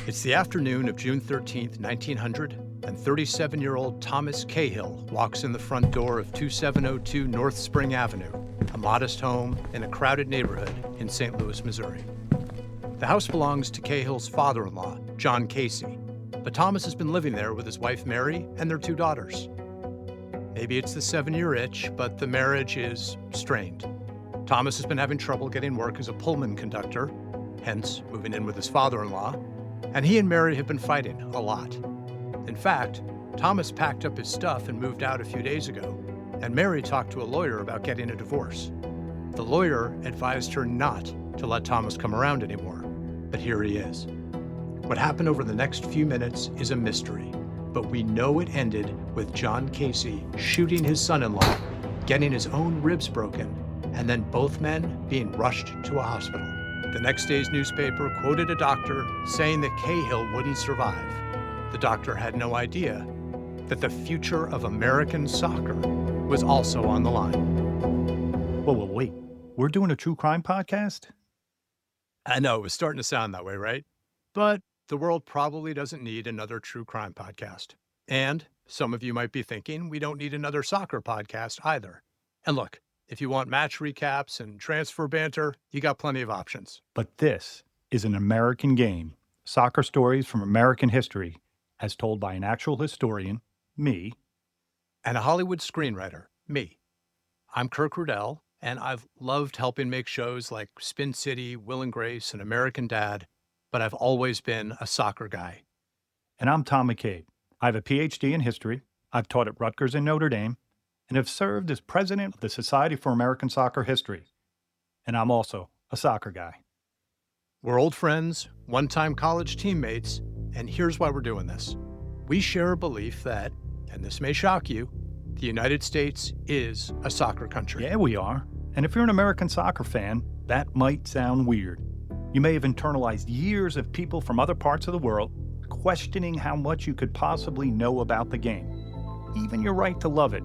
It's the afternoon of June 13th, 1900, and 37-year-old Thomas Cahill walks in the front door of 2702 North Spring Avenue, a modest home in a crowded neighborhood in St. Louis, Missouri. The house belongs to Cahill's father-in-law, John Casey, but Thomas has been living there with his wife Mary and their 2 daughters. Maybe it's the 7-year itch, but the marriage is strained. Thomas has been having trouble getting work as a Pullman conductor, hence moving in with his father-in-law, and he and Mary have been fighting a lot. In fact, Thomas packed up his stuff and moved out a few days ago, and Mary talked to a lawyer about getting a divorce. The lawyer advised her not to let Thomas come around anymore, but here he is. What happened over the next few minutes is a mystery, but we know it ended with John Casey shooting his son-in-law, getting his own ribs broken, and then both men being rushed to a hospital. The next day's newspaper quoted a doctor saying that Cahill wouldn't survive. The doctor had no idea that the future of American soccer was also on the line. Whoa, wait. We're doing a true crime podcast? I know, it was starting to sound that way, right? But the world probably doesn't need another true crime podcast. And some of you might be thinking we don't need another soccer podcast either. And look, if you want match recaps and transfer banter, you got plenty of options. But this is an American game. Soccer stories from American history, as told by an actual historian, me. And a Hollywood screenwriter, me. I'm Kirk Rudell, and I've loved helping make shows like Spin City, Will and Grace, and American Dad, but I've always been a soccer guy. And I'm Tom McCabe. I have a PhD in history. I've taught at Rutgers and Notre Dame, and have served as president of the Society for American Soccer History. And I'm also a soccer guy. We're old friends, one-time college teammates, and here's why we're doing this. We share a belief that, and this may shock you, the United States is a soccer country. Yeah, we are. And if you're an American soccer fan, that might sound weird. You may have internalized years of people from other parts of the world questioning how much you could possibly know about the game, even your right to love it.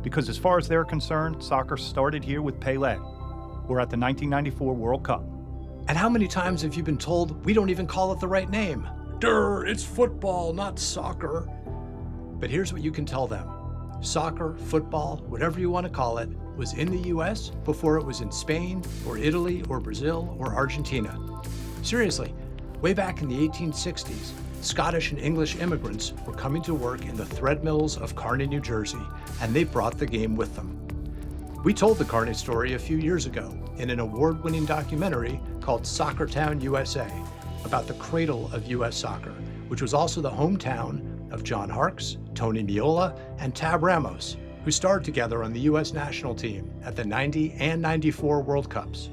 Because as far as they're concerned, soccer started here with Pelé, or at the 1994 World Cup. And how many times have you been told we don't even call it the right name? Durr, it's football, not soccer. But here's what you can tell them. Soccer, football, whatever you want to call it, was in the US before it was in Spain, or Italy, or Brazil, or Argentina. Seriously, way back in the 1860s, Scottish and English immigrants were coming to work in the thread mills of Kearney, New Jersey, and they brought the game with them. We told the Kearney story a few years ago in an award-winning documentary called Soccertown, USA, about the cradle of U.S. soccer, which was also the hometown of John Harkes, Tony Meola, and Tab Ramos, who starred together on the U.S. national team at the 90 and 94 World Cups.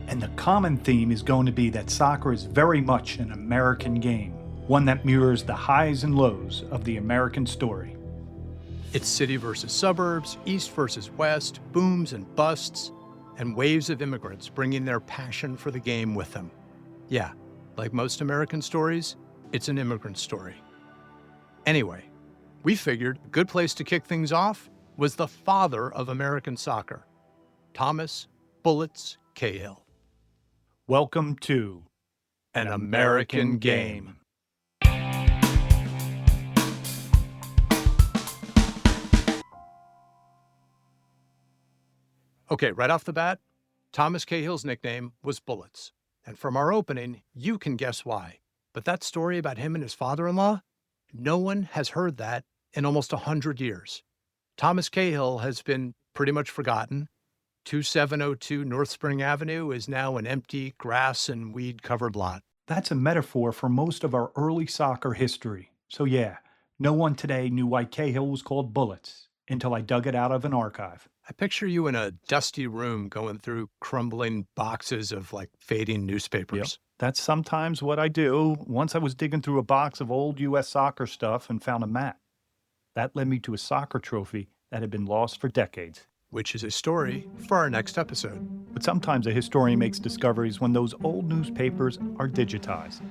And the common theme is going to be that soccer is very much an American game, one that mirrors the highs and lows of the American story. It's city versus suburbs, east versus west, booms and busts, and waves of immigrants bringing their passion for the game with them. Yeah, like most American stories, it's an immigrant story. Anyway, we figured a good place to kick things off was the father of American soccer, Thomas Bullets Cahill. Welcome to An American Game. Okay, right off the bat, Thomas Cahill's nickname was Bullets. And from our opening, you can guess why. But that story about him and his father-in-law, no one has heard that in almost 100 years. Thomas Cahill has been pretty much forgotten. 2702 North Spring Avenue is now an empty grass and weed-covered lot. That's a metaphor for most of our early soccer history. So yeah, no one today knew why Cahill was called Bullets until I dug it out of an archive. I picture you in a dusty room going through crumbling boxes of fading newspapers. Yep. That's sometimes what I do. Once I was digging through a box of old U.S. soccer stuff and found a map. That led me to a soccer trophy that had been lost for decades. Which is a story for our next episode. But sometimes a historian makes discoveries when those old newspapers are digitized.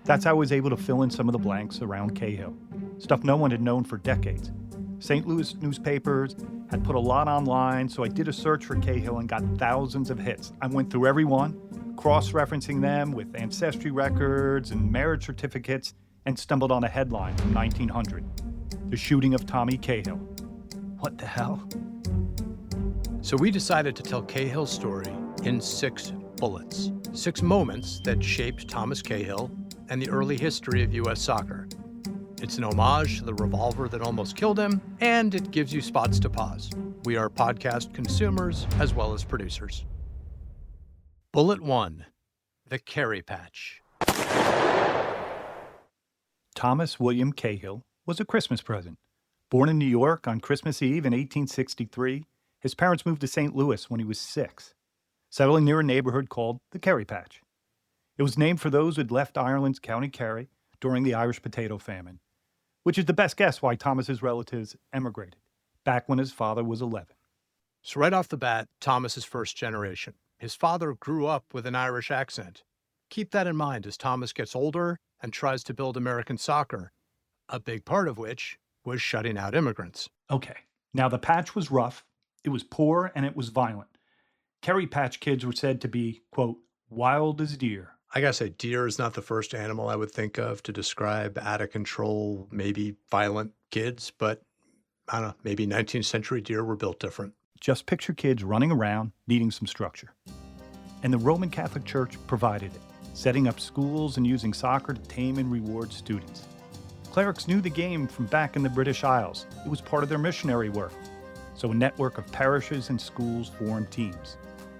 That's how I was able to fill in some of the blanks around Cahill. Stuff no one had known for decades. St. Louis newspapers had put a lot online, so I did a search for Cahill and got thousands of hits. I went through every one, cross-referencing them with ancestry records and marriage certificates, and stumbled on a headline from 1900. The shooting of Tommy Cahill. What the hell? So we decided to tell Cahill's story in 6 bullets. 6 moments that shaped Thomas Cahill and the early history of U.S. soccer. It's an homage to the revolver that almost killed him, and it gives you spots to pause. We are podcast consumers as well as producers. Bullet 1, the Kerry Patch. Thomas William Cahill was a Christmas present. Born in New York on Christmas Eve in 1863, his parents moved to St. Louis when he was 6, settling near a neighborhood called the Kerry Patch. It was named for those who had left Ireland's County Kerry during the Irish potato famine, which is the best guess why Thomas's relatives emigrated, back when his father was 11. So right off the bat, Thomas is first generation. His father grew up with an Irish accent. Keep that in mind as Thomas gets older and tries to build American soccer, a big part of which was shutting out immigrants. Okay, now the patch was rough, it was poor, and it was violent. Kerry Patch kids were said to be, quote, wild as deer. I gotta say, deer is not the first animal I would think of to describe out of control, maybe violent kids, but I don't know, maybe 19th century deer were built different. Just picture kids running around, needing some structure. And the Roman Catholic Church provided it, setting up schools and using soccer to tame and reward students. Clerics knew the game from back in the British Isles. It was part of their missionary work. So a network of parishes and schools formed teams.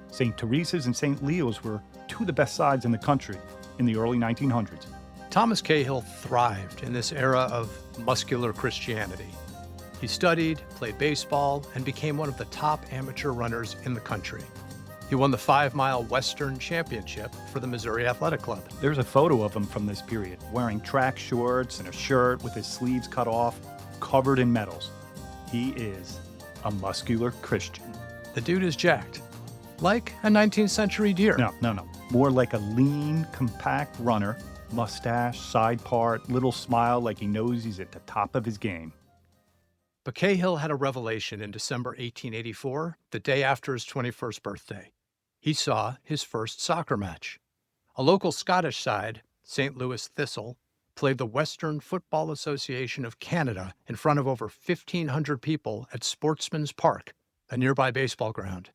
St. Teresa's and St. Leo's were 2 of the best sides in the country in the early 1900s. Thomas Cahill thrived in this era of muscular Christianity. He studied, played baseball, and became one of the top amateur runners in the country. He won the 5-mile Western Championship for the Missouri Athletic Club. There's a photo of him from this period, wearing track shorts and a shirt with his sleeves cut off, covered in medals. He is a muscular Christian. The dude is jacked, like a 19th century deer. No. More like a lean, compact runner, mustache, side part, little smile like he knows he's at the top of his game. But Cahill had a revelation in December 1884, the day after his 21st birthday. He saw his first soccer match. A local Scottish side, St. Louis Thistle, played the Western Football Association of Canada in front of over 1,500 people at Sportsman's Park, a nearby baseball ground.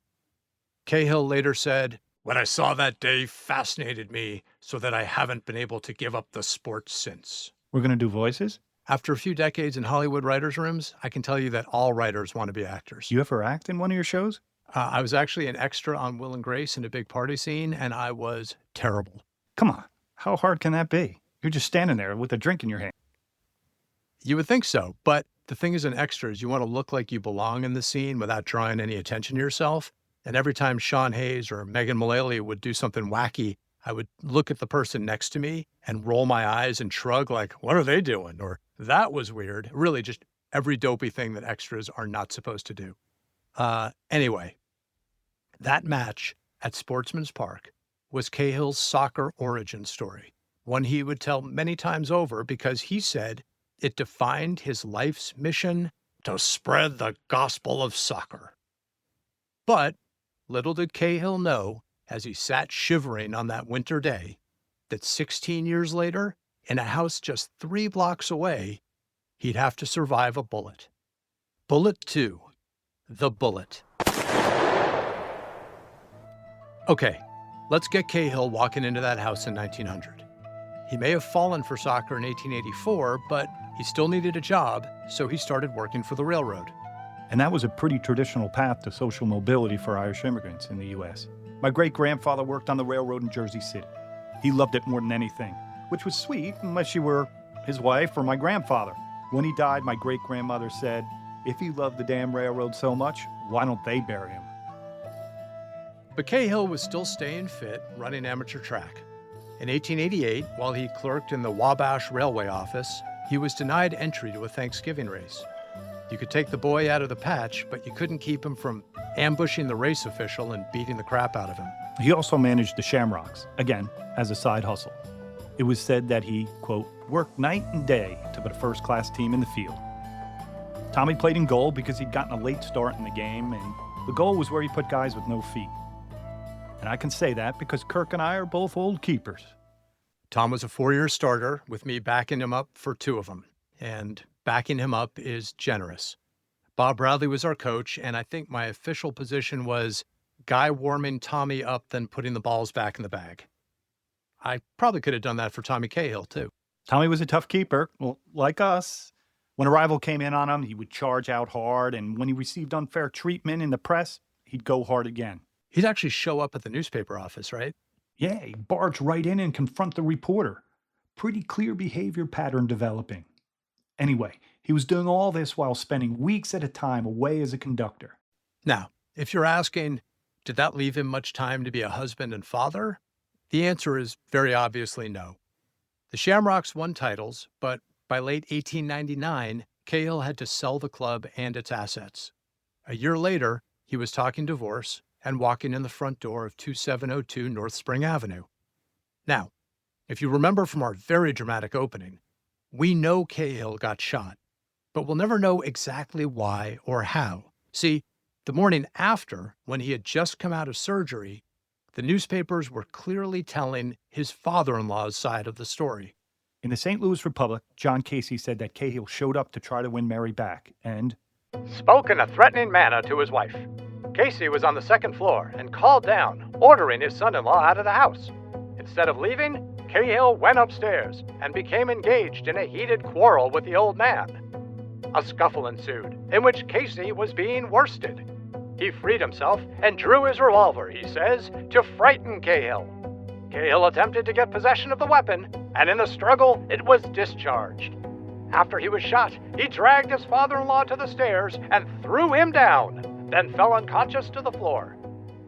Cahill later said, "What I saw that day fascinated me so that I haven't been able to give up the sport since." We're going to do voices? After a few decades in Hollywood writers' rooms, I can tell you that all writers want to be actors. You ever act in one of your shows? I was actually an extra on Will and Grace in a big party scene, and I was terrible. Come on, how hard can that be? You're just standing there with a drink in your hand. You would think so, but the thing is, in extras, you want to look like you belong in the scene without drawing any attention to yourself. And every time Sean Hayes or Megan Mullally would do something wacky, I would look at the person next to me and roll my eyes and shrug like, what are they doing? Or that was weird. Really just every dopey thing that extras are not supposed to do. Anyway, that match at Sportsman's Park was Cahill's soccer origin story, one he would tell many times over because he said it defined his life's mission to spread the gospel of soccer. But little did Cahill know, as he sat shivering on that winter day, that 16 years later, in a house just 3 blocks away, he'd have to survive a bullet. Bullet 2, the bullet. Okay, let's get Cahill walking into that house in 1900. He may have fallen for soccer in 1884, but he still needed a job, so he started working for the railroad. And that was a pretty traditional path to social mobility for Irish immigrants in the U.S. My great-grandfather worked on the railroad in Jersey City. He loved it more than anything, which was sweet unless you were his wife or my grandfather. When he died, my great-grandmother said, if he loved the damn railroad so much, why don't they bury him? But Cahill was still staying fit, running amateur track. In 1888, while he clerked in the Wabash Railway office, he was denied entry to a Thanksgiving race. You could take the boy out of the patch, but you couldn't keep him from ambushing the race official and beating the crap out of him. He also managed the Shamrocks, again, as a side hustle. It was said that he, quote, worked night and day to put a first-class team in the field. Tommy played in goal because he'd gotten a late start in the game, and the goal was where he put guys with no feet. And I can say that because Kirk and I are both old keepers. Tom was a 4-year starter, with me backing him up for 2 of them. And backing him up is generous. Bob Bradley was our coach, and I think my official position was guy warming Tommy up, then putting the balls back in the bag. I probably could have done that for Tommy Cahill, too. Tommy was a tough keeper, well, like us. When a rival came in on him, he would charge out hard, and when he received unfair treatment in the press, he'd go hard again. He'd actually show up at the newspaper office, right? Yeah, he'd barge right in and confront the reporter. Pretty clear behavior pattern developing. Anyway, he was doing all this while spending weeks at a time away as a conductor. Now, if you're asking, did that leave him much time to be a husband and father? The answer is very obviously no. The Shamrocks won titles, but by late 1899, Cahill had to sell the club and its assets. A year later, he was talking divorce and walking in the front door of 2702 North Spring Avenue. Now, if you remember from our very dramatic opening, we know Cahill got shot, but we'll never know exactly why or how. See, the morning after, when he had just come out of surgery, the newspapers were clearly telling his father-in-law's side of the story. In the St. Louis Republic, John Casey said that Cahill showed up to try to win Mary back and spoke in a threatening manner to his wife. Casey was on the second floor and called down, ordering his son-in-law out of the house. Instead of leaving, Cahill went upstairs and became engaged in a heated quarrel with the old man. A scuffle ensued, in which Casey was being worsted. He freed himself and drew his revolver, he says, to frighten Cahill. Cahill attempted to get possession of the weapon, and in the struggle, it was discharged. After he was shot, he dragged his father-in-law to the stairs and threw him down, then fell unconscious to the floor.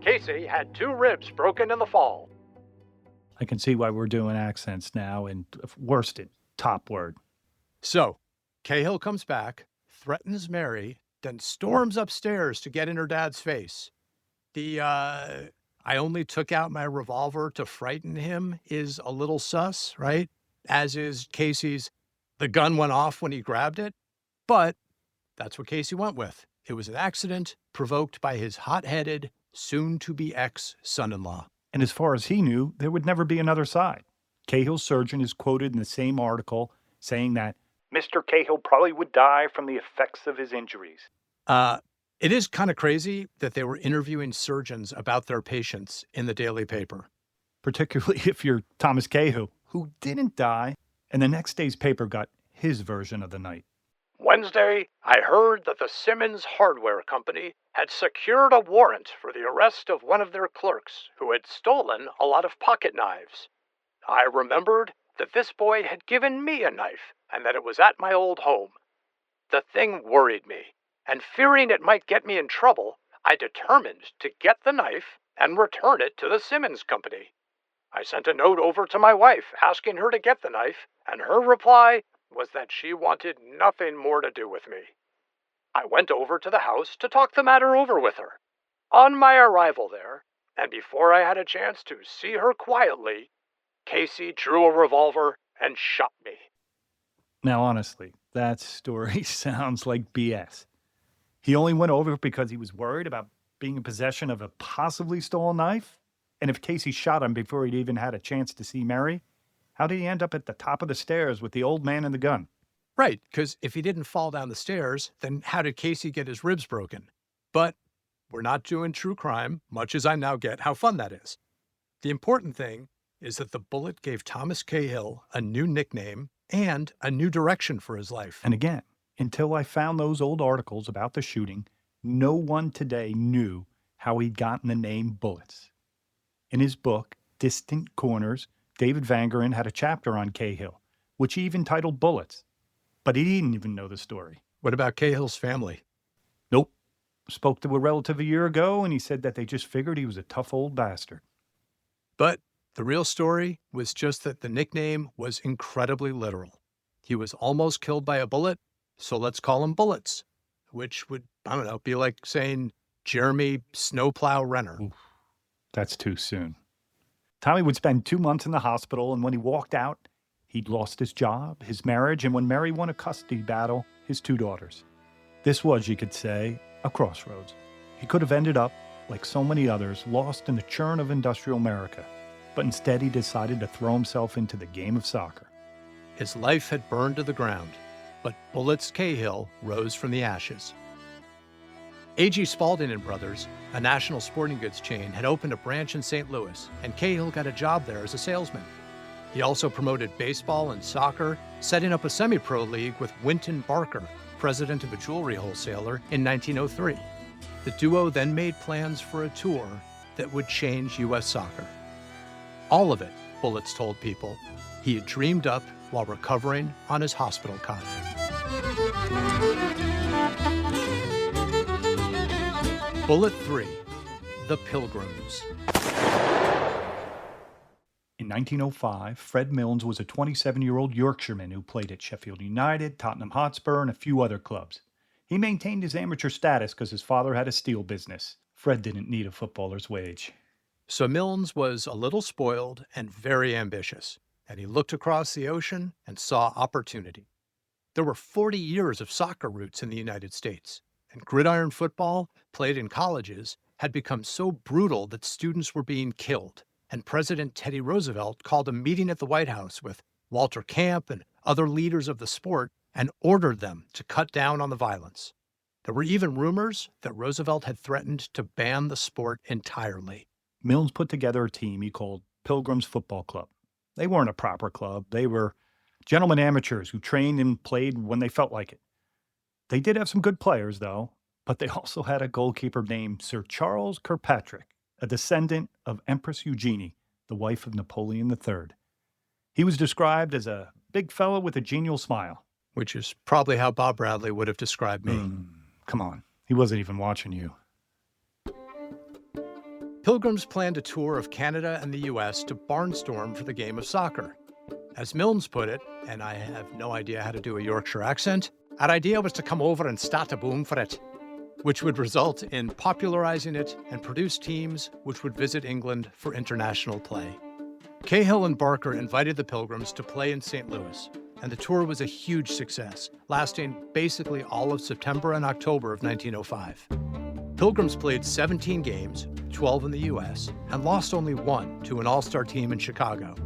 Casey had 2 ribs broken in the fall. I can see why we're doing accents now and worsted, top word. So, Cahill comes back, threatens Mary, then storms upstairs to get in her dad's face. I only took out my revolver to frighten him is a little sus, right? As is Casey's, the gun went off when he grabbed it. But that's what Casey went with. It was an accident provoked by his hot-headed, soon-to-be ex-son-in-law. And as far as he knew, there would never be another side. Cahill's surgeon is quoted in the same article saying that Mr. Cahill probably would die from the effects of his injuries. It is kind of crazy that they were interviewing surgeons about their patients in the daily paper. Particularly if you're Thomas Cahill, who didn't die, and the next day's paper got his version of the night. Wednesday, I heard that the Simmons Hardware Company had secured a warrant for the arrest of one of their clerks who had stolen a lot of pocket knives. I remembered that this boy had given me a knife and that it was at my old home. The thing worried me, and fearing it might get me in trouble, I determined to get the knife and return it to the Simmons Company. I sent a note over to my wife asking her to get the knife, and her reply was that she wanted nothing more to do with me. I went over to the house to talk the matter over with her. On my arrival there, and before I had a chance to see her quietly, Casey drew a revolver and shot me. Now, honestly, that story sounds like BS. He only went over because he was worried about being in possession of a possibly stolen knife? And if Casey shot him before he'd even had a chance to see Mary, how did he end up at the top of the stairs with the old man and the gun? Right, because if he didn't fall down the stairs, then how did Casey get his ribs broken? But we're not doing true crime, much as I now get how fun that is. The important thing is that the bullet gave Thomas Cahill a new nickname and a new direction for his life. And again, until I found those old articles about the shooting, no one today knew how he'd gotten the name Bullets. In his book, Distant Corners, David Vangerin had a chapter on Cahill, which he even titled Bullets. But he didn't even know the story. What about Cahill's family? Nope. Spoke to a relative a year ago, and he said that they just figured he was a tough old bastard. But the real story was just that the nickname was incredibly literal. He was almost killed by a bullet, so let's call him Bullets, which would, I don't know, be like saying Jeremy Snowplow Renner. Oof, that's too soon. Tommy would spend 2 months in the hospital, and when he walked out, he'd lost his job, his marriage, and when Mary won a custody battle, his 2 daughters. This was, you could say, a crossroads. He could have ended up like so many others, lost in the churn of industrial America, but instead he decided to throw himself into the game of soccer. His life had burned to the ground, but Bullets Cahill rose from the ashes. A.G. Spalding and Brothers, a national sporting goods chain, had opened a branch in St. Louis, and Cahill got a job there as a salesman. He also promoted baseball and soccer, setting up a semi-pro league with Winton Barker, president of a jewelry wholesaler, in 1903. The duo then made plans for a tour that would change U.S. soccer. All of it, Bullets told people, he had dreamed up while recovering on his hospital cot. Bullet 3, The Pilgrims. In 1905, Fred Milnes was a 27-year-old Yorkshireman who played at Sheffield United, Tottenham Hotspur, and a few other clubs. He maintained his amateur status because his father had a steel business. Fred didn't need a footballer's wage. So Milnes was a little spoiled and very ambitious, and he looked across the ocean and saw opportunity. There were 40 years of soccer roots in the United States, and gridiron football, played in colleges, had become so brutal that students were being killed, and President Teddy Roosevelt called a meeting at the White House with Walter Camp and other leaders of the sport and ordered them to cut down on the violence. There were even rumors that Roosevelt had threatened to ban the sport entirely. Milnes put together a team he called Pilgrims Football Club. They weren't a proper club. They were gentlemen amateurs who trained and played when they felt like it. They did have some good players, though, but they also had a goalkeeper named Sir Charles Kirkpatrick, a descendant of Empress Eugenie, the wife of Napoleon III. He was described as a big fellow with a genial smile. Which is probably how Bob Bradley would have described me. Come on, he wasn't even watching you. Pilgrims planned a tour of Canada and the U.S. to barnstorm for the game of soccer. As Milnes put it, and I have no idea how to do a Yorkshire accent, our idea was to come over and start a boom for it, which would result in popularizing it and produce teams which would visit England for international play. Cahill and Barker invited the Pilgrims to play in St. Louis, and the tour was a huge success, lasting basically all of September and October of 1905. Pilgrims played 17 games, 12 in the U.S., and lost only one to an all-star team in Chicago.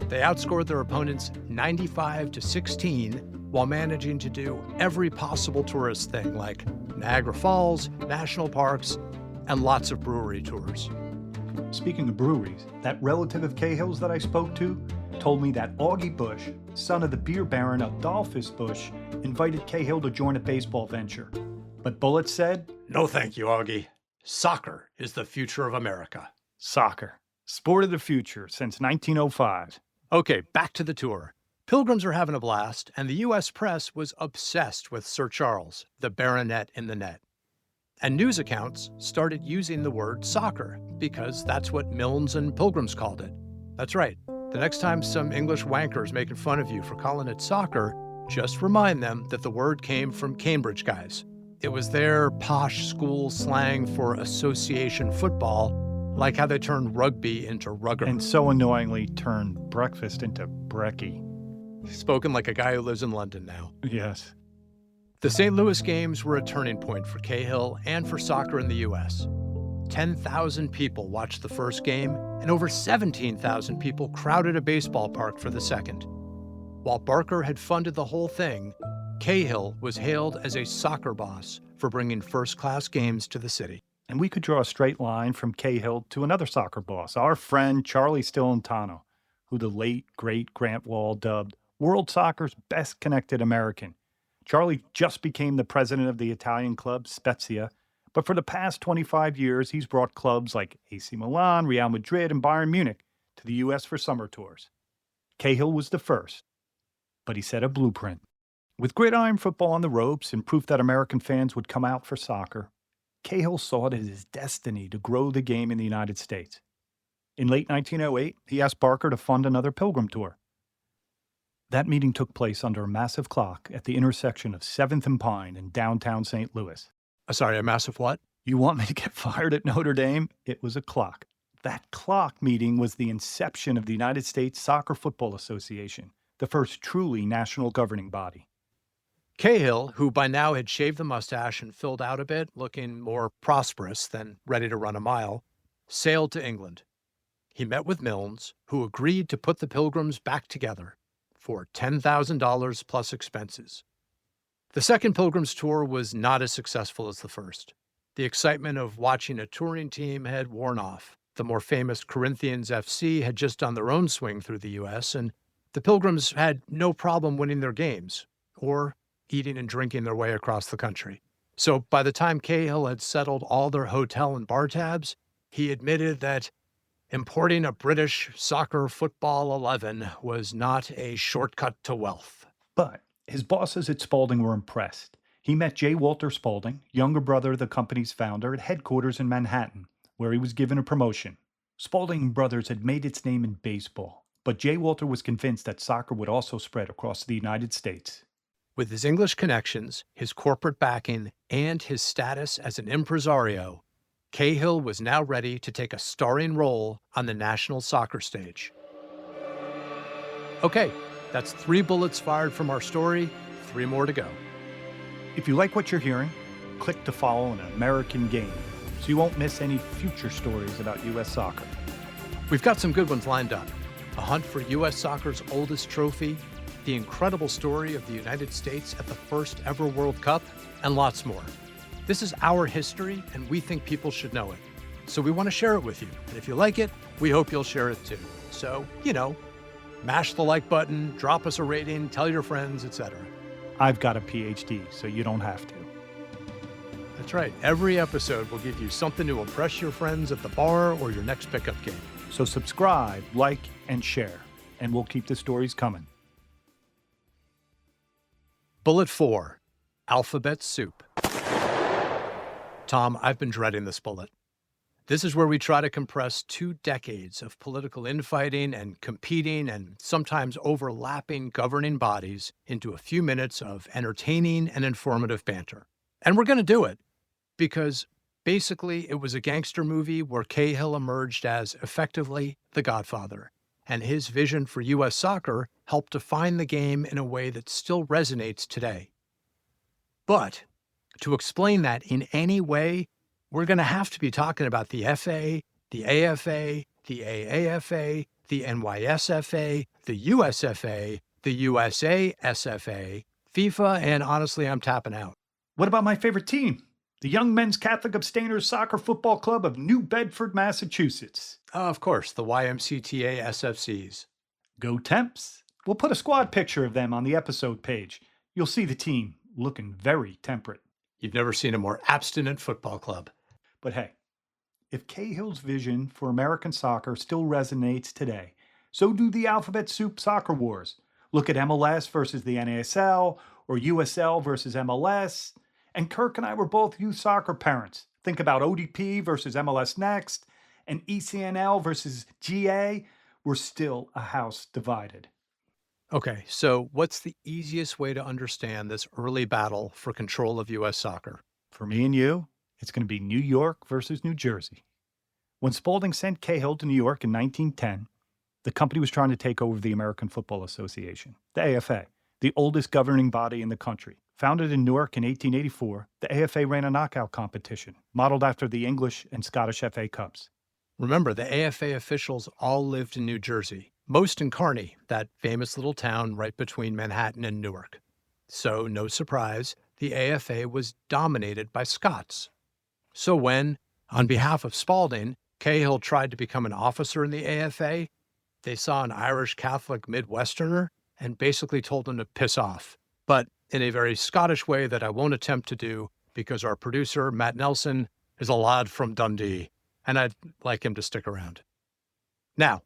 They outscored their opponents 95-16 while managing to do every possible tourist thing like Niagara Falls, national parks, and lots of brewery tours. Speaking of breweries, that relative of Cahill's that I spoke to told me that Augie Bush, son of the beer baron Adolphus Bush, invited Cahill to join a baseball venture. But Bullets said, "No thank you, Augie. Soccer is the future of America." Soccer. Sport of the future since 1905. Okay, back to the tour. Pilgrims were having a blast, and the U.S. press was obsessed with Sir Charles, the baronet in the net. And news accounts started using the word soccer, because that's what Milnes and Pilgrims called it. That's right. The next time some English wanker is making fun of you for calling it soccer, just remind them that the word came from Cambridge guys. It was their posh school slang for association football, like how they turned rugby into rugger. And so annoyingly turned breakfast into brekkie. Spoken like a guy who lives in London now. Yes. The St. Louis games were a turning point for Cahill and for soccer in the U.S. 10,000 people watched the first game, and over 17,000 people crowded a baseball park for the second. While Barker had funded the whole thing, Cahill was hailed as a soccer boss for bringing first-class games to the city. And we could draw a straight line from Cahill to another soccer boss, our friend Charlie Stillentano, who the late, great Grant Wall dubbed world soccer's best connected American. Charlie just became the president of the Italian club Spezia, but for the past 25 years, he's brought clubs like AC Milan, Real Madrid, and Bayern Munich to the U.S. for summer tours. Cahill was the first, but he set a blueprint. With gridiron football on the ropes and proof that American fans would come out for soccer, Cahill saw it as his destiny to grow the game in the United States. In late 1908, he asked Barker to fund another Pilgrim tour. That meeting took place under a massive clock at the intersection of 7th and Pine in downtown St. Louis. Sorry, a massive what? You want me to get fired at Notre Dame? It was a clock. That clock meeting was the inception of the United States Soccer Football Association, the first truly national governing body. Cahill, who by now had shaved the mustache and filled out a bit, looking more prosperous than ready to run a mile, sailed to England. He met with Milnes, who agreed to put the Pilgrims back together for $10,000 plus expenses. The second Pilgrims tour was not as successful as the first. The excitement of watching a touring team had worn off. The more famous Corinthians FC had just done their own swing through the U.S., and the Pilgrims had no problem winning their games or eating and drinking their way across the country. So by the time Cahill had settled all their hotel and bar tabs, he admitted that importing a British soccer football 11 was not a shortcut to wealth. But his bosses at Spalding were impressed. He met J. Walter Spalding, younger brother of the company's founder, at headquarters in Manhattan, where he was given a promotion. Spalding Brothers had made its name in baseball, but J. Walter was convinced that soccer would also spread across the United States. With his English connections, his corporate backing, and his status as an impresario, Cahill was now ready to take a starring role on the national soccer stage. Okay, that's 3 bullets fired from our story, 3 more to go. If you like what you're hearing, click to follow An American Game so you won't miss any future stories about U.S. soccer. We've got some good ones lined up. A hunt for U.S. soccer's oldest trophy, the incredible story of the United States at the first ever World Cup, and lots more. This is our history, and we think people should know it. So we want to share it with you. And if you like it, we hope you'll share it too. So, mash the like button, drop us a rating, tell your friends, etc. I've got a PhD, so you don't have to. That's right. Every episode will give you something to impress your friends at the bar or your next pickup game. So subscribe, like, and share, and we'll keep the stories coming. Bullet 4, Alphabet Soup. Tom, I've been dreading this bullet. This is where we try to compress 2 decades of political infighting and competing and sometimes overlapping governing bodies into a few minutes of entertaining and informative banter. And we're going to do it because basically it was a gangster movie where Cahill emerged as effectively the Godfather, and his vision for U.S. soccer helped define the game in a way that still resonates today. But to explain that in any way, we're going to have to be talking about the FA, the AFA, the AAFA, the NYSFA, the USFA, the USASFA, FIFA, and honestly, I'm tapping out. What about my favorite team? The Young Men's Catholic Abstainers Soccer Football Club of New Bedford, Massachusetts. Of course, the YMCTA SFCs. Go Temps! We'll put a squad picture of them on the episode page. You'll see the team looking very temperate. You've never seen a more abstinent football club. But hey, if Cahill's vision for American soccer still resonates today, so do the Alphabet Soup soccer wars. Look at MLS versus the NASL, or USL versus MLS. And Kirk and I were both youth soccer parents. Think about ODP versus MLS Next, and ECNL versus GA. We're still a house divided. Okay, so what's the easiest way to understand this early battle for control of U.S. soccer? For me and you, it's going to be New York versus New Jersey. When Spalding sent Cahill to New York in 1910, the company was trying to take over the American Football Association, the AFA, the oldest governing body in the country. Founded in Newark in 1884, the AFA ran a knockout competition, modeled after the English and Scottish FA Cups. Remember, the AFA officials all lived in New Jersey, most in Kearny, that famous little town right between Manhattan and Newark. So, no surprise, the AFA was dominated by Scots. So when, on behalf of Spalding, Cahill tried to become an officer in the AFA, they saw an Irish Catholic Midwesterner and basically told him to piss off, but in a very Scottish way that I won't attempt to do because our producer, Matt Nelson, is a lad from Dundee, and I'd like him to stick around. Now,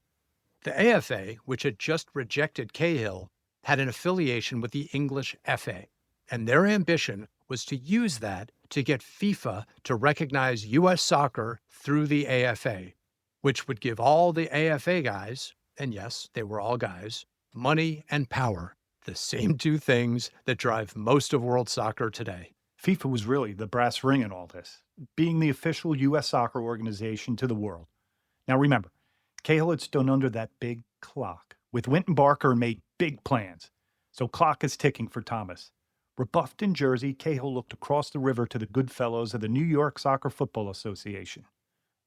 the AFA, which had just rejected Cahill, had an affiliation with the English FA, and their ambition was to use that to get FIFA to recognize U.S. soccer through the AFA, which would give all the AFA guys, and yes, they were all guys, money and power, the same 2 things that drive most of world soccer today. FIFA was really the brass ring in all this, being the official U.S. soccer organization to the world. Now remember, Cahill had stood under that big clock with Winton Barker and made big plans. So clock is ticking for Thomas. Rebuffed in Jersey, Cahill looked across the river to the good fellows of the New York Soccer Football Association,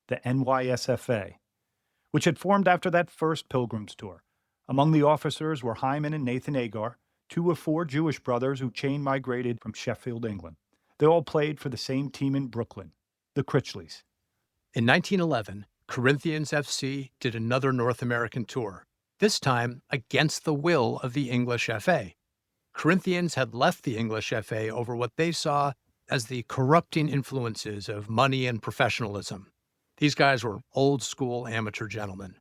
the NYSFA, which had formed after that first Pilgrims tour. Among the officers were Hyman and Nathan Agar, two of four Jewish brothers who chain migrated from Sheffield, England. They all played for the same team in Brooklyn, the Critchleys. In 1911, Corinthians FC did another North American tour, this time against the will of the English FA. Corinthians had left the English FA over what they saw as the corrupting influences of money and professionalism. These guys were old-school amateur gentlemen.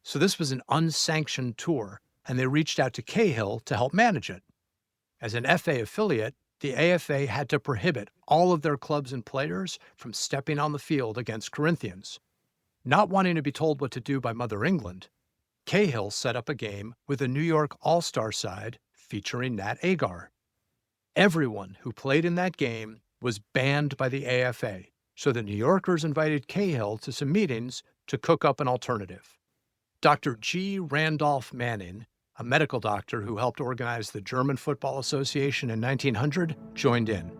So this was an unsanctioned tour, and they reached out to Cahill to help manage it. As an FA affiliate, the AFA had to prohibit all of their clubs and players from stepping on the field against Corinthians. Not wanting to be told what to do by Mother England, Cahill set up a game with a New York All-Star side featuring Nat Agar. Everyone who played in that game was banned by the AFA, so the New Yorkers invited Cahill to some meetings to cook up an alternative. Dr. G. Randolph Manning, a medical doctor who helped organize the German Football Association in 1900, joined in.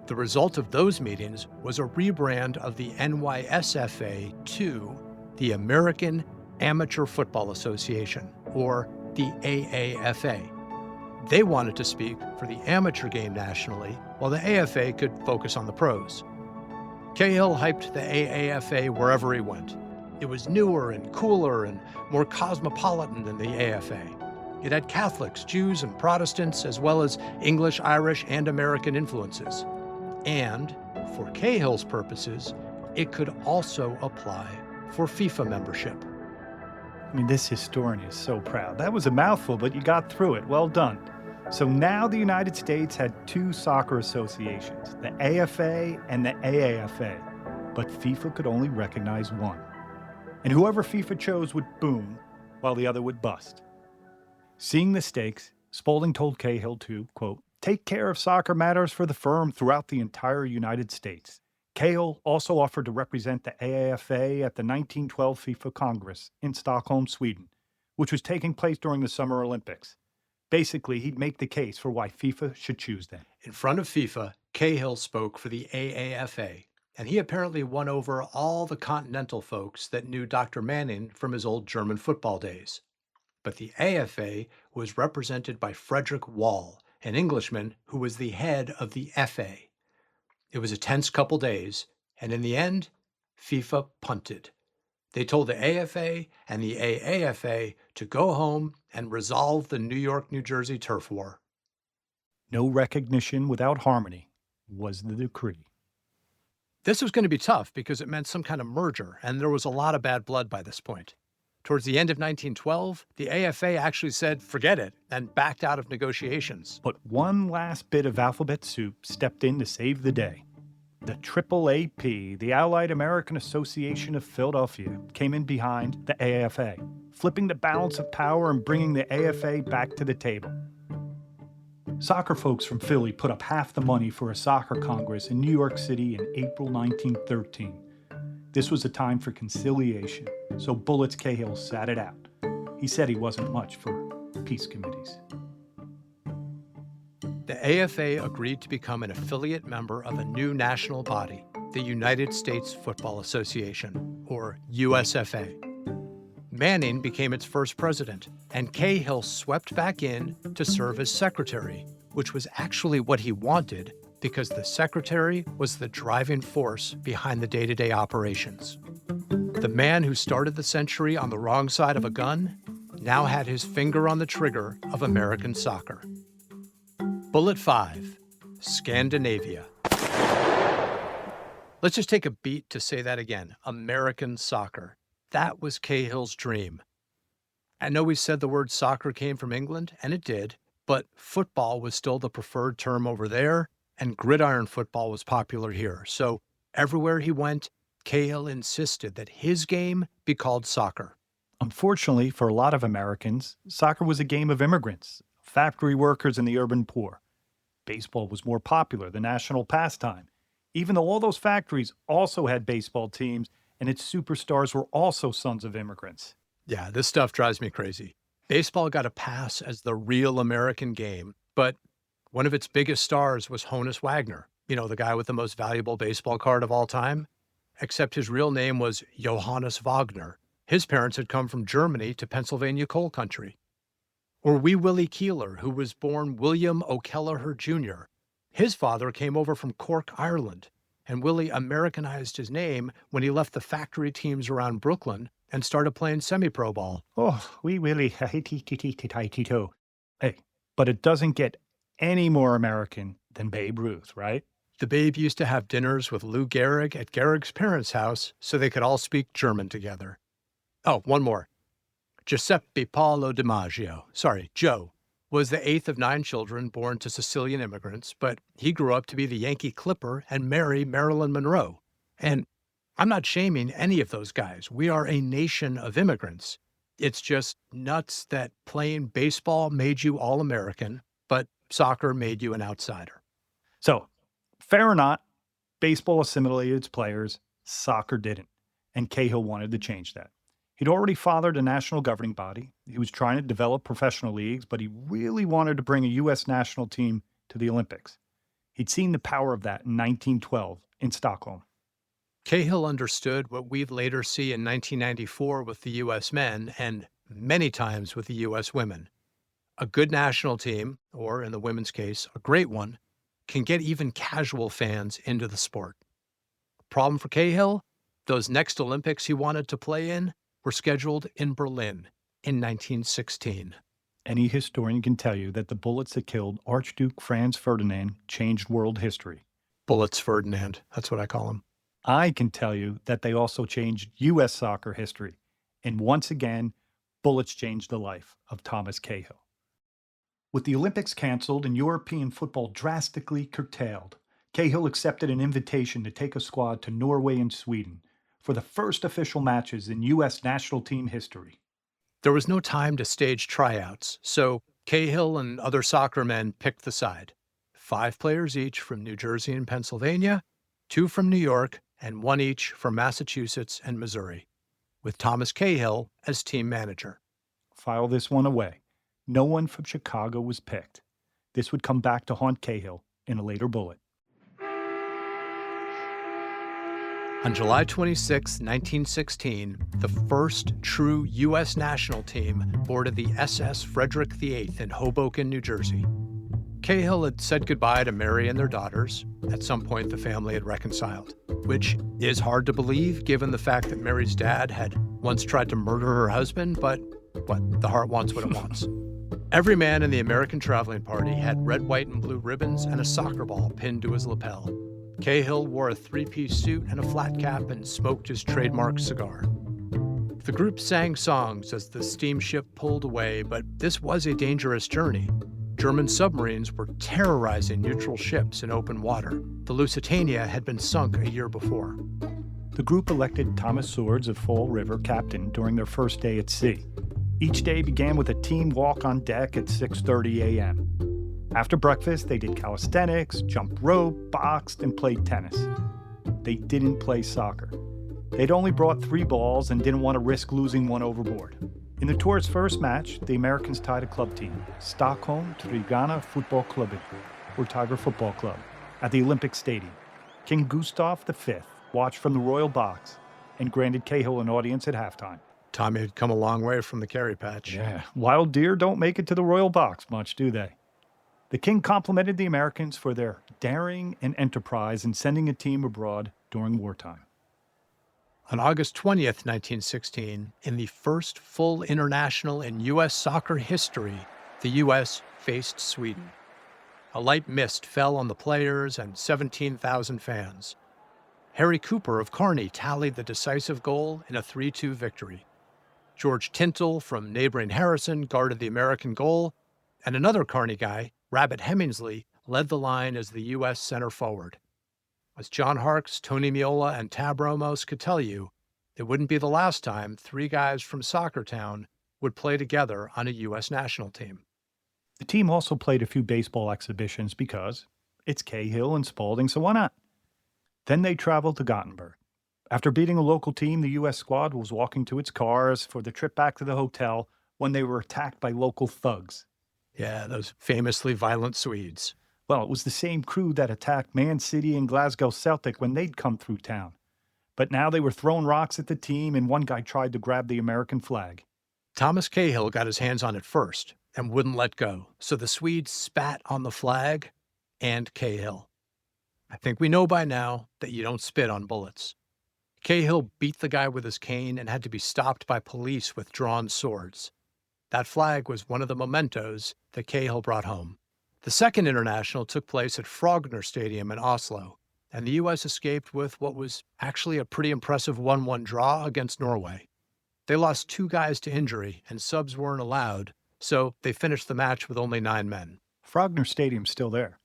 The result of those meetings was a rebrand of the NYSFA to the American Amateur Football Association, or the AAFA. They wanted to speak for the amateur game nationally, while the AFA could focus on the pros. Cahill hyped the AAFA wherever he went. It was newer and cooler and more cosmopolitan than the AFA. It had Catholics, Jews, and Protestants, as well as English, Irish, and American influences. And, for Cahill's purposes, it could also apply for FIFA membership. I mean, this historian is so proud. That was a mouthful, but you got through it. Well done. So now the United States had two soccer associations, the AFA and the AAFA, but FIFA could only recognize one. And whoever FIFA chose would boom, while the other would bust. Seeing the stakes, Spaulding told Cahill to, quote, take care of soccer matters for the firm throughout the entire United States. Cahill also offered to represent the AAFA at the 1912 FIFA Congress in Stockholm, Sweden, which was taking place during the Summer Olympics. Basically, he'd make the case for why FIFA should choose them. In front of FIFA, Cahill spoke for the AAFA, and he apparently won over all the continental folks that knew Dr. Manning from his old German football days. But the AFA was represented by Frederick Wall, an Englishman who was the head of the FA. It was a tense couple days, and in the end, FIFA punted. They told the AFA and the AAFA to go home and resolve the New York-New Jersey turf war. No recognition without harmony was the decree. This was going to be tough because it meant some kind of merger, and there was a lot of bad blood by this point. Towards the end of 1912, the AFA actually said, forget it, and backed out of negotiations. But one last bit of alphabet soup stepped in to save the day. The AAAP, the Allied American Association of Philadelphia, came in behind the AFA, flipping the balance of power and bringing the AFA back to the table. Soccer folks from Philly put up half the money for a soccer congress in New York City in April 1913. This was a time for conciliation, so Bullets Cahill sat it out. He said he wasn't much for peace committees. The AFA agreed to become an affiliate member of a new national body, the United States Football Association, or USFA. Manning became its first president, and Cahill swept back in to serve as secretary, which was actually what he wanted because the secretary was the driving force behind the day-to-day operations. The man who started the century on the wrong side of a gun now had his finger on the trigger of American soccer. Bullet 5, Scandinavia. Let's just take a beat to say that again, American soccer. That was Cahill's dream. I know we said the word soccer came from England, and it did, but football was still the preferred term over there, and gridiron football was popular here. So everywhere he went, Cahill insisted that his game be called soccer. Unfortunately, for a lot of Americans, soccer was a game of immigrants, factory workers, and the urban poor. Baseball was more popular, the national pastime, even though all those factories also had baseball teams, and its superstars were also sons of immigrants. Yeah, this stuff drives me crazy. Baseball got a pass as the real American game, but One of its biggest stars was Honus Wagner, the guy with the most valuable baseball card of all time, except his real name was Johannes Wagner. His parents had come from Germany to Pennsylvania coal country. Or Wee Willie Keeler, who was born William O'Kelleher Jr. His father came over from Cork, Ireland, and Willie Americanized his name when he left the factory teams around Brooklyn and started playing semi-pro ball. Oh, Wee Willie, hey, but it doesn't get any more American than Babe Ruth, right? The Babe used to have dinners with Lou Gehrig at Gehrig's parents' house so they could all speak German together. Oh, one more. Giuseppe Paolo DiMaggio, Joe, was the 8th of 9 children born to Sicilian immigrants, but he grew up to be the Yankee Clipper and marry Marilyn Monroe. And I'm not shaming any of those guys. We are a nation of immigrants. It's just nuts that playing baseball made you all-American, but soccer made you an outsider. So, fair or not, baseball assimilated its players, soccer didn't, and Cahill wanted to change that. He'd already fathered a national governing body. He was trying to develop professional leagues, but he really wanted to bring a U.S. national team to the Olympics. He'd seen the power of that in 1912 in Stockholm. Cahill understood what we'd later see in 1994 with the U.S. men and many times with the U.S. women. A good national team, or in the women's case, a great one, can get even casual fans into the sport. Problem for Cahill? Those next Olympics he wanted to play in were scheduled in Berlin in 1916. Any historian can tell you that the bullets that killed Archduke Franz Ferdinand changed world history. Bullets Ferdinand, that's what I call him. I can tell you that they also changed U.S. soccer history. And once again, bullets changed the life of Thomas Cahill. With the Olympics canceled and European football drastically curtailed, Cahill accepted an invitation to take a squad to Norway and Sweden for the first official matches in U.S. national team history. There was no time to stage tryouts, so Cahill and other soccer men picked the side. 5 players each from New Jersey and Pennsylvania, 2 from New York, and 1 each from Massachusetts and Missouri, with Thomas Cahill as team manager. File this one away. No one from Chicago was picked. This would come back to haunt Cahill in a later bullet. On July 26, 1916, the first true U.S. national team boarded the SS Frederick VIII in Hoboken, New Jersey. Cahill had said goodbye to Mary and their daughters. At some point, the family had reconciled, which is hard to believe given the fact that Mary's dad had once tried to murder her husband, but the heart wants what it wants. Every man in the American traveling party had red, white, and blue ribbons and a soccer ball pinned to his lapel. Cahill wore a 3-piece suit and a flat cap and smoked his trademark cigar. The group sang songs as the steamship pulled away, but this was a dangerous journey. German submarines were terrorizing neutral ships in open water. The Lusitania had been sunk a year before. The group elected Thomas Swords of Fall River captain during their first day at sea. Each day began with a team walk on deck at 6:30 a.m. After breakfast, they did calisthenics, jumped rope, boxed, and played tennis. They didn't play soccer. They'd only brought 3 balls and didn't want to risk losing one overboard. In the tour's first match, the Americans tied a club team, Stockholm Trigana Football Club, or Tiger Football Club, at the Olympic Stadium. King Gustav V watched from the royal box and granted Cahill an audience at halftime. Tommy had come a long way from the Kerry Patch. Yeah, wild deer don't make it to the royal box much, do they? The king complimented the Americans for their daring and enterprise in sending a team abroad during wartime. On August 20th, 1916, in the first full international in U.S. soccer history, the U.S. faced Sweden. A light mist fell on the players and 17,000 fans. Harry Cooper of Kearney tallied the decisive goal in a 3-2 victory. George Tintle from neighboring Harrison guarded the American goal, and another Kearney guy, Rabbit Hemmingsley, led the line as the U.S. center forward. As John Harkes, Tony Meola, and Tab Ramos could tell you, it wouldn't be the last time 3 guys from Soccer Town would play together on a U.S. national team. The team also played a few baseball exhibitions because it's Cahill and Spalding, so why not? Then they traveled to Gothenburg. After beating a local team, the U.S. squad was walking to its cars for the trip back to the hotel when they were attacked by local thugs. Yeah, those famously violent Swedes. Well, it was the same crew that attacked Man City and Glasgow Celtic when they'd come through town. But now they were throwing rocks at the team, and one guy tried to grab the American flag. Thomas Cahill got his hands on it first and wouldn't let go, so the Swedes spat on the flag and Cahill. I think we know by now that you don't spit on bullets. Cahill beat the guy with his cane and had to be stopped by police with drawn swords. That flag was one of the mementos that Cahill brought home. The second international took place at Frogner Stadium in Oslo, and the U.S. escaped with what was actually a pretty impressive 1-1 draw against Norway. They lost 2 guys to injury, and subs weren't allowed, so they finished the match with only 9 men. Frogner Stadium's still there.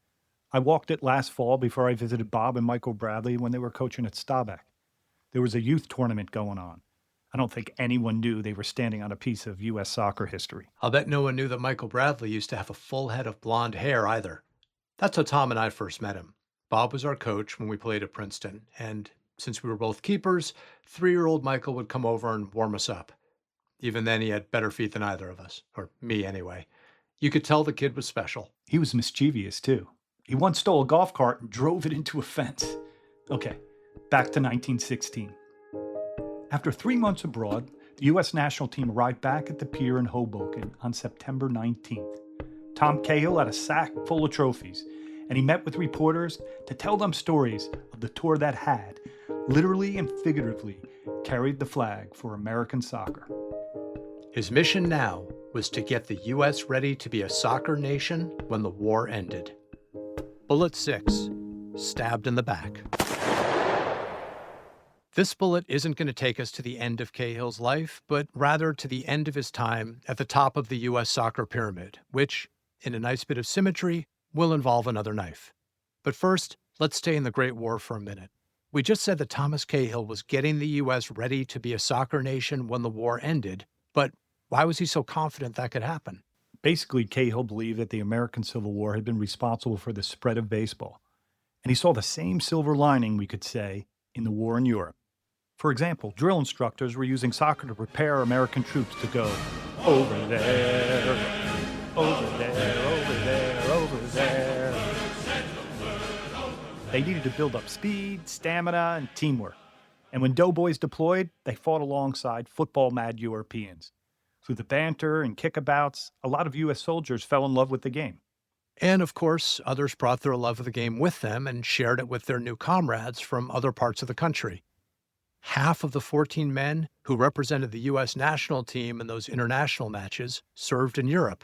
I walked it last fall before I visited Bob and Michael Bradley when they were coaching at Staubach. There was a youth tournament going on. I don't think anyone knew they were standing on a piece of U.S. soccer history. I'll bet no one knew that Michael Bradley used to have a full head of blonde hair either. That's how Tom and I first met him. Bob was our coach when we played at Princeton, and since we were both keepers, 3-year-old Michael would come over and warm us up. Even then, he had better feet than either of us, or me anyway. You could tell the kid was special. He was mischievous, too. He once stole a golf cart and drove it into a fence. Okay, back to 1916. After 3 months abroad, the U.S. national team arrived back at the pier in Hoboken on September 19th. Tom Cahill had a sack full of trophies, and he met with reporters to tell them stories of the tour that had, literally and figuratively, carried the flag for American soccer. His mission now was to get the U.S. ready to be a soccer nation when the war ended. Bullet 6, stabbed in the back. This bullet isn't going to take us to the end of Cahill's life, but rather to the end of his time at the top of the U.S. soccer pyramid, which, in a nice bit of symmetry, will involve another knife. But first, let's stay in the Great War for a minute. We just said that Thomas Cahill was getting the U.S. ready to be a soccer nation when the war ended, but why was he so confident that could happen? Basically, Cahill believed that the American Civil War had been responsible for the spread of baseball, and he saw the same silver lining, we could say, in the war in Europe. For example, drill instructors were using soccer to prepare American troops to go over there, over there, over there, over there. They needed to build up speed, stamina, and teamwork. And when doughboys deployed, they fought alongside football-mad Europeans. Through the banter and kickabouts, a lot of U.S. soldiers fell in love with the game. And of course, others brought their love of the game with them and shared it with their new comrades from other parts of the country. Half of the 14 men who represented the U.S. national team in those international matches served in Europe.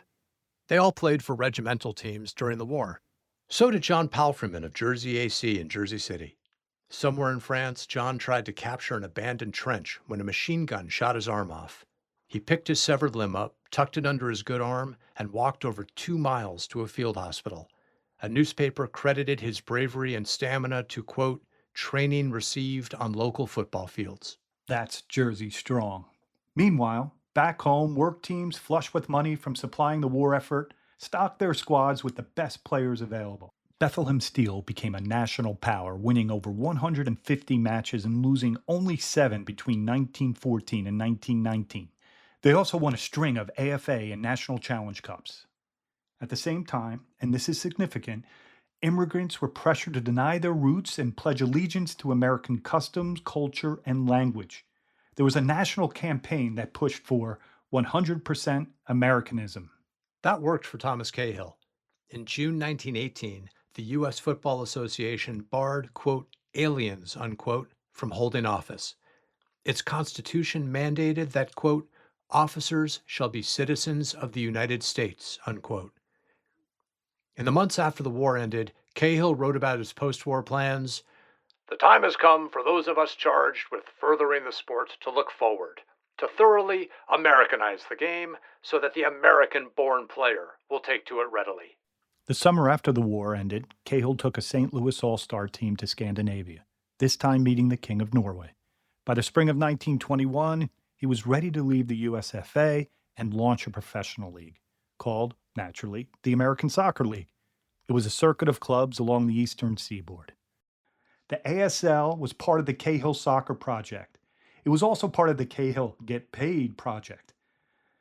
They all played for regimental teams during the war. So did John Palfreyman of Jersey AC in Jersey City. Somewhere in France, John tried to capture an abandoned trench when a machine gun shot his arm off. He picked his severed limb up, tucked it under his good arm, and walked over 2 miles to a field hospital. A newspaper credited his bravery and stamina to, quote, training received on local football fields. That's Jersey strong. Meanwhile, back home, work teams flush with money from supplying the war effort stocked their squads with the best players available. Bethlehem Steel became a national power, winning over 150 matches and losing only 7 between 1914 and 1919. They also won a string of AFA and National Challenge Cups. At the same time, and this is significant, immigrants were pressured to deny their roots and pledge allegiance to American customs, culture, and language. There was a national campaign that pushed for 100% Americanism. That worked for Thomas Cahill. In June 1918, the U.S. Football Association barred, quote, aliens, unquote, from holding office. Its constitution mandated that, quote, officers shall be citizens of the United States, unquote. In the months after the war ended, Cahill wrote about his post-war plans. The time has come for those of us charged with furthering the sport to look forward, to thoroughly Americanize the game so that the American-born player will take to it readily. The summer after the war ended, Cahill took a St. Louis All-Star team to Scandinavia, this time meeting the King of Norway. By the spring of 1921, he was ready to leave the USFA and launch a professional league, called, naturally, the American Soccer League. It was a circuit of clubs along the eastern seaboard. The ASL was part of the Cahill Soccer Project. It was also part of the Cahill Get Paid Project.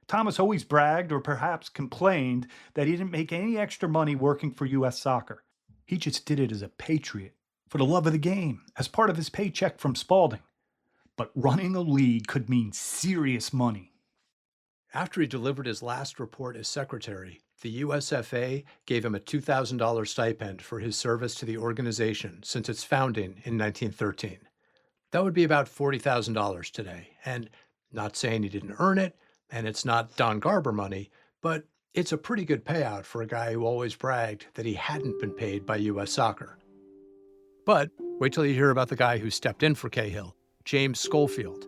Thomas always bragged or perhaps complained that he didn't make any extra money working for U.S. Soccer. He just did it as a patriot, for the love of the game, as part of his paycheck from Spalding. But running a league could mean serious money. After he delivered his last report as secretary, the USFA gave him a $2,000 stipend for his service to the organization since its founding in 1913. That would be about $40,000 today. And not saying he didn't earn it, and it's not Don Garber money, but it's a pretty good payout for a guy who always bragged that he hadn't been paid by U.S. Soccer. But wait till you hear about the guy who stepped in for Cahill, James Schofield.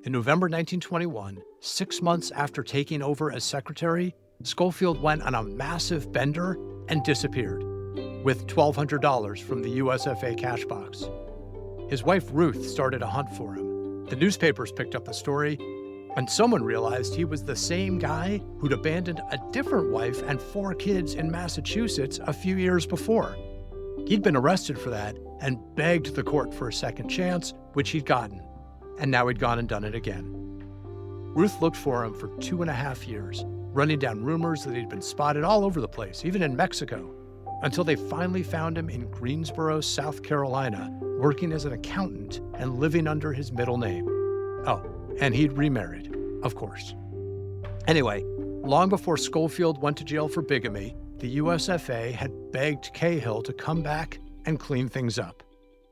In November 1921, 6 months after taking over as secretary, Schofield went on a massive bender and disappeared, with $1,200 from the USFA cash box. His wife Ruth started a hunt for him. The newspapers picked up the story, and someone realized he was the same guy who'd abandoned a different wife and 4 kids in Massachusetts a few years before. He'd been arrested for that and begged the court for a second chance, which he'd gotten. And now he'd gone and done it again. Ruth looked for him for 2.5 years, running down rumors that he'd been spotted all over the place, even in Mexico, until they finally found him in Greensboro, South Carolina, working as an accountant and living under his middle name. Oh, and he'd remarried, of course. Anyway, long before Schofield went to jail for bigamy, the USFA had begged Cahill to come back and clean things up,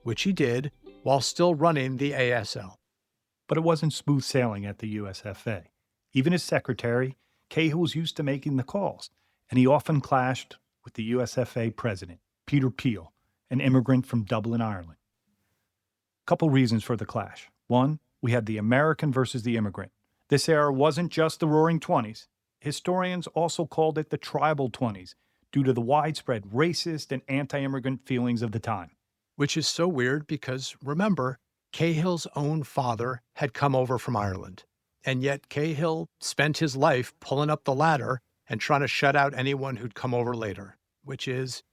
which he did while still running the ASL. But it wasn't smooth sailing at the USFA. Even as secretary, Cahill was used to making the calls, and he often clashed with the USFA president, Peter Peel, an immigrant from Dublin, Ireland. A couple reasons for the clash. One, we had the American versus the immigrant. This era wasn't just the Roaring Twenties. Historians also called it the Tribal Twenties, due to the widespread racist and anti-immigrant feelings of the time. Which is so weird because, remember, Cahill's own father had come over from Ireland, and yet Cahill spent his life pulling up the ladder and trying to shut out anyone who'd come over later, which is,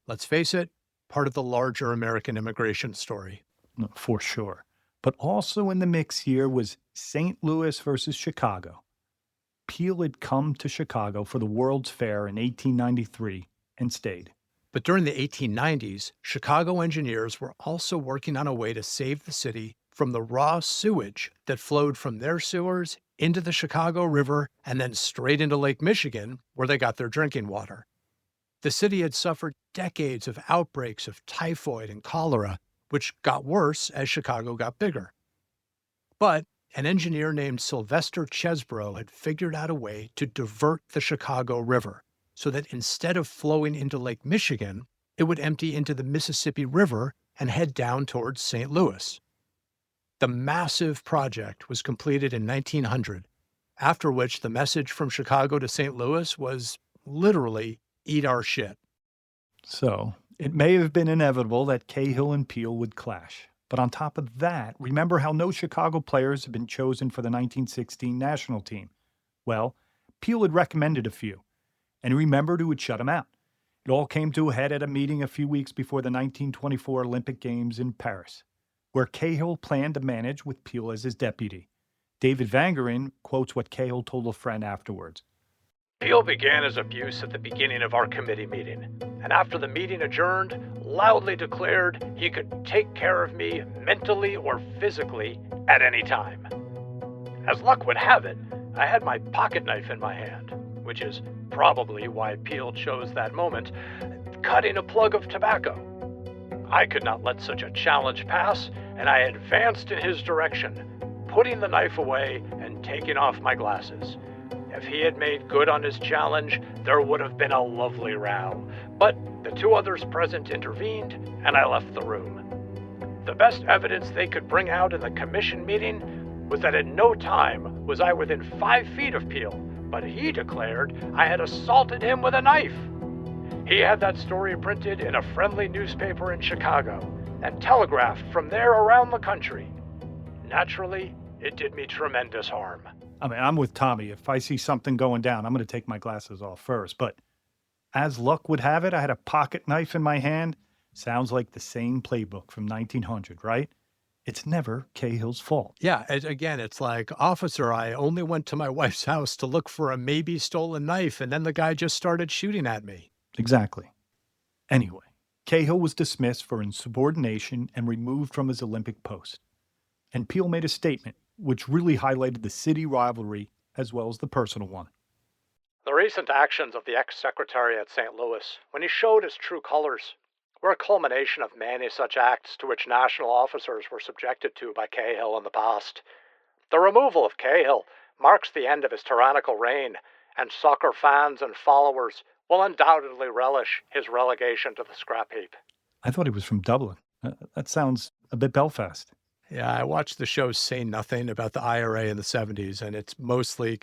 let's face it, part of the larger American immigration story. No, for sure. But also in the mix here was St. Louis versus Chicago. Peel had come to Chicago for the World's Fair in 1893 and stayed. But during the 1890s, Chicago engineers were also working on a way to save the city from the raw sewage that flowed from their sewers into the Chicago River and then straight into Lake Michigan, where they got their drinking water. The city had suffered decades of outbreaks of typhoid and cholera, which got worse as Chicago got bigger. But an engineer named Sylvester Chesbrough had figured out a way to divert the Chicago River, so that instead of flowing into Lake Michigan, it would empty into the Mississippi River and head down towards St. Louis. The massive project was completed in 1900, after which the message from Chicago to St. Louis was literally, eat our shit. So, it may have been inevitable that Cahill and Peel would clash. But on top of that, remember how no Chicago players had been chosen for the 1916 national team? Well, Peel had recommended a few, and he remembered who had shut him out. It all came to a head at a meeting a few weeks before the 1924 Olympic Games in Paris, where Cahill planned to manage with Peel as his deputy. David Vangerin quotes what Cahill told a friend afterwards. Peel began his abuse at the beginning of our committee meeting, and after the meeting adjourned, loudly declared he could take care of me mentally or physically at any time. As luck would have it, I had my pocket knife in my hand, which is probably why Peel chose that moment, cutting a plug of tobacco. I could not let such a challenge pass, and I advanced in his direction, putting the knife away and taking off my glasses. If he had made good on his challenge, there would have been a lovely row. But the 2 others present intervened, and I left the room. The best evidence they could bring out in the commission meeting was that at no time was I within 5 feet of Peel, but he declared I had assaulted him with a knife. He had that story printed in a friendly newspaper in Chicago and telegraphed from there around the country. Naturally, it did me tremendous harm. I mean, I'm with Tommy. If I see something going down, I'm going to take my glasses off first. But as luck would have it, I had a pocket knife in my hand. Sounds like the same playbook from 1900, right? It's never Cahill's fault. Yeah, again, it's like, officer, I only went to my wife's house to look for a maybe stolen knife, and then the guy just started shooting at me. Exactly. Anyway, Cahill was dismissed for insubordination and removed from his Olympic post. And Peel made a statement which really highlighted the city rivalry as well as the personal one. The recent actions of the ex-secretary at St. Louis, when he showed his true colors, were a culmination of many such acts to which national officers were subjected to by Cahill in the past. The removal of Cahill marks the end of his tyrannical reign, and soccer fans and followers will undoubtedly relish his relegation to the scrap heap. I thought he was from Dublin. That sounds a bit Belfast. Yeah, I watched the show Say Nothing about the IRA in the 70s, and it's mostly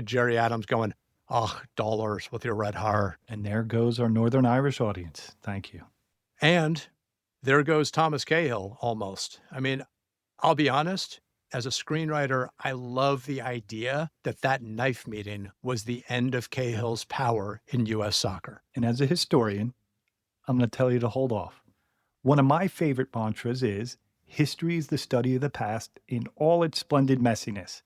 Jerry Adams going, "Oh, dollars with your red hair." And there goes our Northern Irish audience. Thank you. And there goes Thomas Cahill, almost. I mean, I'll be honest, as a screenwriter, I love the idea that that knife meeting was the end of Cahill's power in U.S. soccer. And as a historian, I'm going to tell you to hold off. One of my favorite mantras is, history is the study of the past in all its splendid messiness.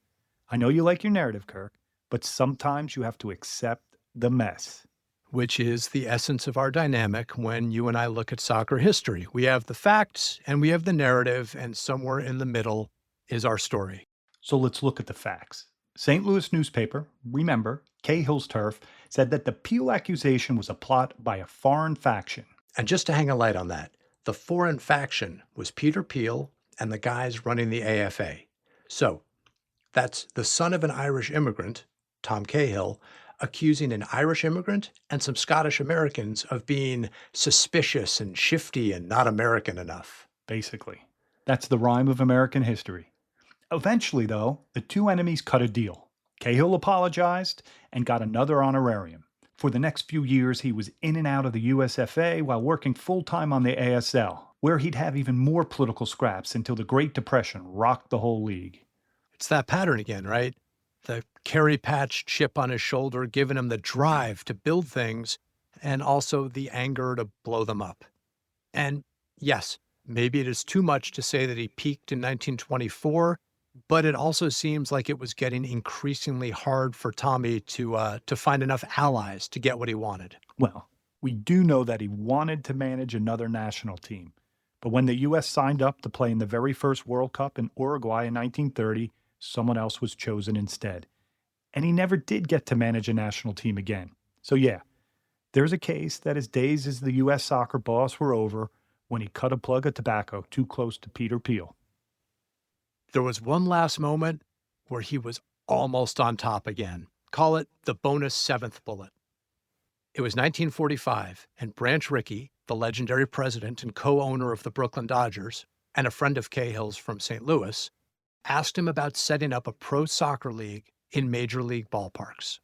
I know you like your narrative, Kirk, but sometimes you have to accept the mess. Which is the essence of our dynamic when you and I look at soccer history. We have the facts and we have the narrative, and somewhere in the middle is our story. So let's look at the facts. St. Louis newspaper, remember, Cahill's Turf, said that the Peel accusation was a plot by a foreign faction. And just to hang a light on that, the foreign faction was Peter Peel and the guys running the AFA. So that's the son of an Irish immigrant, Tom Cahill, accusing an Irish immigrant and some Scottish Americans of being suspicious and shifty and not American enough. Basically. That's the rhyme of American history. Eventually, though, the two enemies cut a deal. Cahill apologized and got another honorarium. For the next few years, he was in and out of the USFA while working full-time on the ASL, where he'd have even more political scraps until the Great Depression rocked the whole league. It's that pattern again, right? The Kerry Patch chip on his shoulder giving him the drive to build things and also the anger to blow them up. And yes, maybe it is too much to say that he peaked in 1924, but it also seems like it was getting increasingly hard for Tommy to find enough allies to get what he wanted. Well, we do know that he wanted to manage another national team. But when the U.S. signed up to play in the very first World Cup in Uruguay in 1930, someone else was chosen instead. And he never did get to manage a national team again. So yeah, there's a case that his days as the U.S. soccer boss were over when he cut a plug of tobacco too close to Peter Peel. There was one last moment where he was almost on top again. Call it the bonus seventh bullet. It was 1945, and Branch Rickey, the legendary president and co-owner of the Brooklyn Dodgers, and a friend of Cahill's from St. Louis, asked him about setting up a pro soccer league in major league ballparks.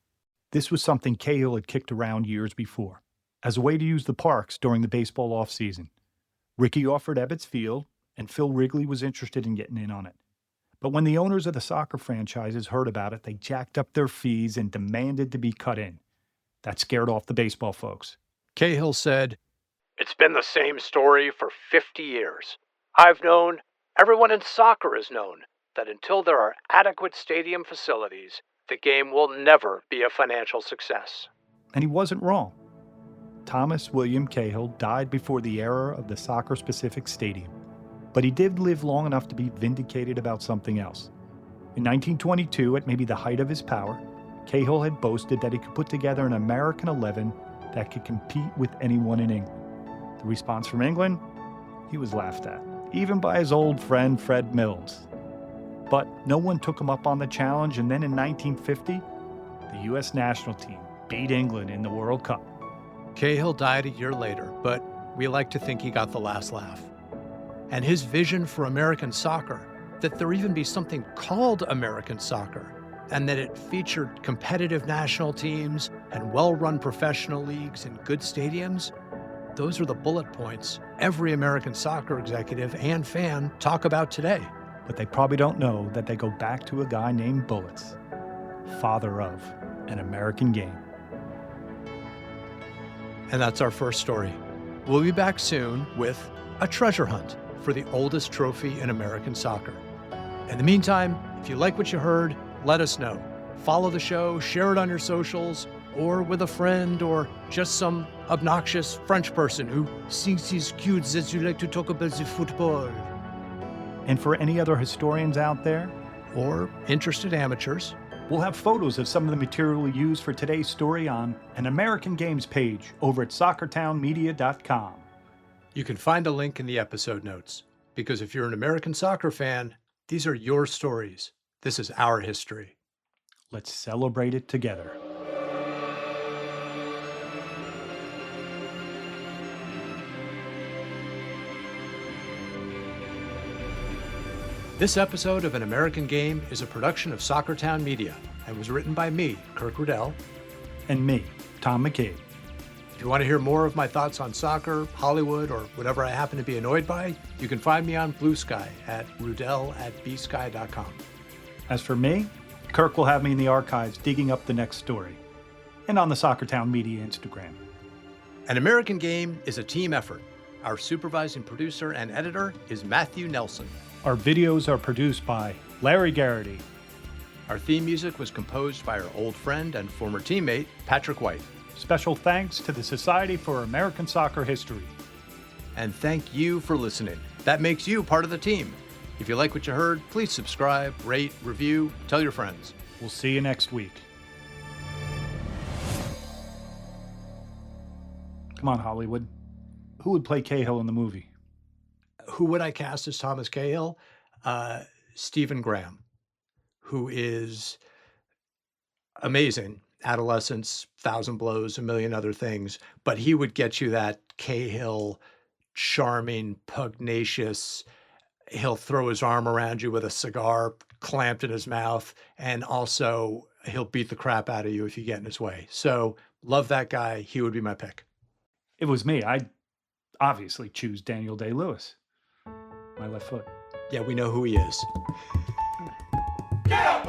This was something Cahill had kicked around years before, as a way to use the parks during the baseball offseason. Rickey offered Ebbets Field, and Phil Wrigley was interested in getting in on it. But when the owners of the soccer franchises heard about it, they jacked up their fees and demanded to be cut in. That scared off the baseball folks. Cahill said, "It's been the same story for 50 years. I've known, everyone in soccer has known, that until there are adequate stadium facilities, the game will never be a financial success." And he wasn't wrong. Thomas William Cahill died before the era of the soccer-specific stadium, but he did live long enough to be vindicated about something else. In 1922, at maybe the height of his power, Cahill had boasted that he could put together an American 11 that could compete with anyone in England. The response from England? He was laughed at, even by his old friend Fred Mills. But no one took him up on the challenge, and then in 1950, the U.S. national team beat England in the World Cup. Cahill died a year later, but we like to think he got the last laugh. And his vision for American soccer, that there even be something called American soccer, and that it featured competitive national teams and well-run professional leagues and good stadiums, those are the bullet points every American soccer executive and fan talk about today. But they probably don't know that they go back to a guy named Bullets, father of an American game. And that's our first story. We'll be back soon with a treasure hunt for the oldest trophy in American soccer. In the meantime, if you like what you heard, let us know. Follow the show, share it on your socials, or with a friend, or just some obnoxious French person who thinks he's cute that you like to talk about the football. And for any other historians out there, Or interested amateurs, we'll have photos of some of the material we used for today's story on an American Games page over at soccertownmedia.com. you can find a link in the episode notes. Because if you're an American soccer fan, these are your stories. This is our history. Let's celebrate it together. This episode of An American Game is a production of Soccertown Media and was written by me, Kirk Rudell. And me, Tom McCabe. If you want to hear more of my thoughts on soccer, Hollywood, or whatever I happen to be annoyed by, you can find me on Blue Sky at rudell@bsky.com. As for me, Kirk will have me in the archives digging up the next story. And on the Soccertown Media Instagram. An American Game is a team effort. Our supervising producer and editor is Matthew Nelson. Our videos are produced by Larry Garrity. Our theme music was composed by our old friend and former teammate, Patrick White. Special thanks to the Society for American Soccer History. And thank you for listening. That makes you part of the team. If you like what you heard, please subscribe, rate, review, tell your friends. We'll see you next week. Come on, Hollywood. Who would play Cahill in the movie? Who would I cast as Thomas Cahill? Stephen Graham, who is amazing. Adolescence, Thousand Blows, a million other things. But he would get you that Cahill, charming, pugnacious. He'll throw his arm around you with a cigar clamped in his mouth. And also, he'll beat the crap out of you if you get in his way. So, love that guy. He would be my pick. It was me. I'd obviously choose Daniel Day-Lewis. My left foot. Yeah, we know who he is. Get up,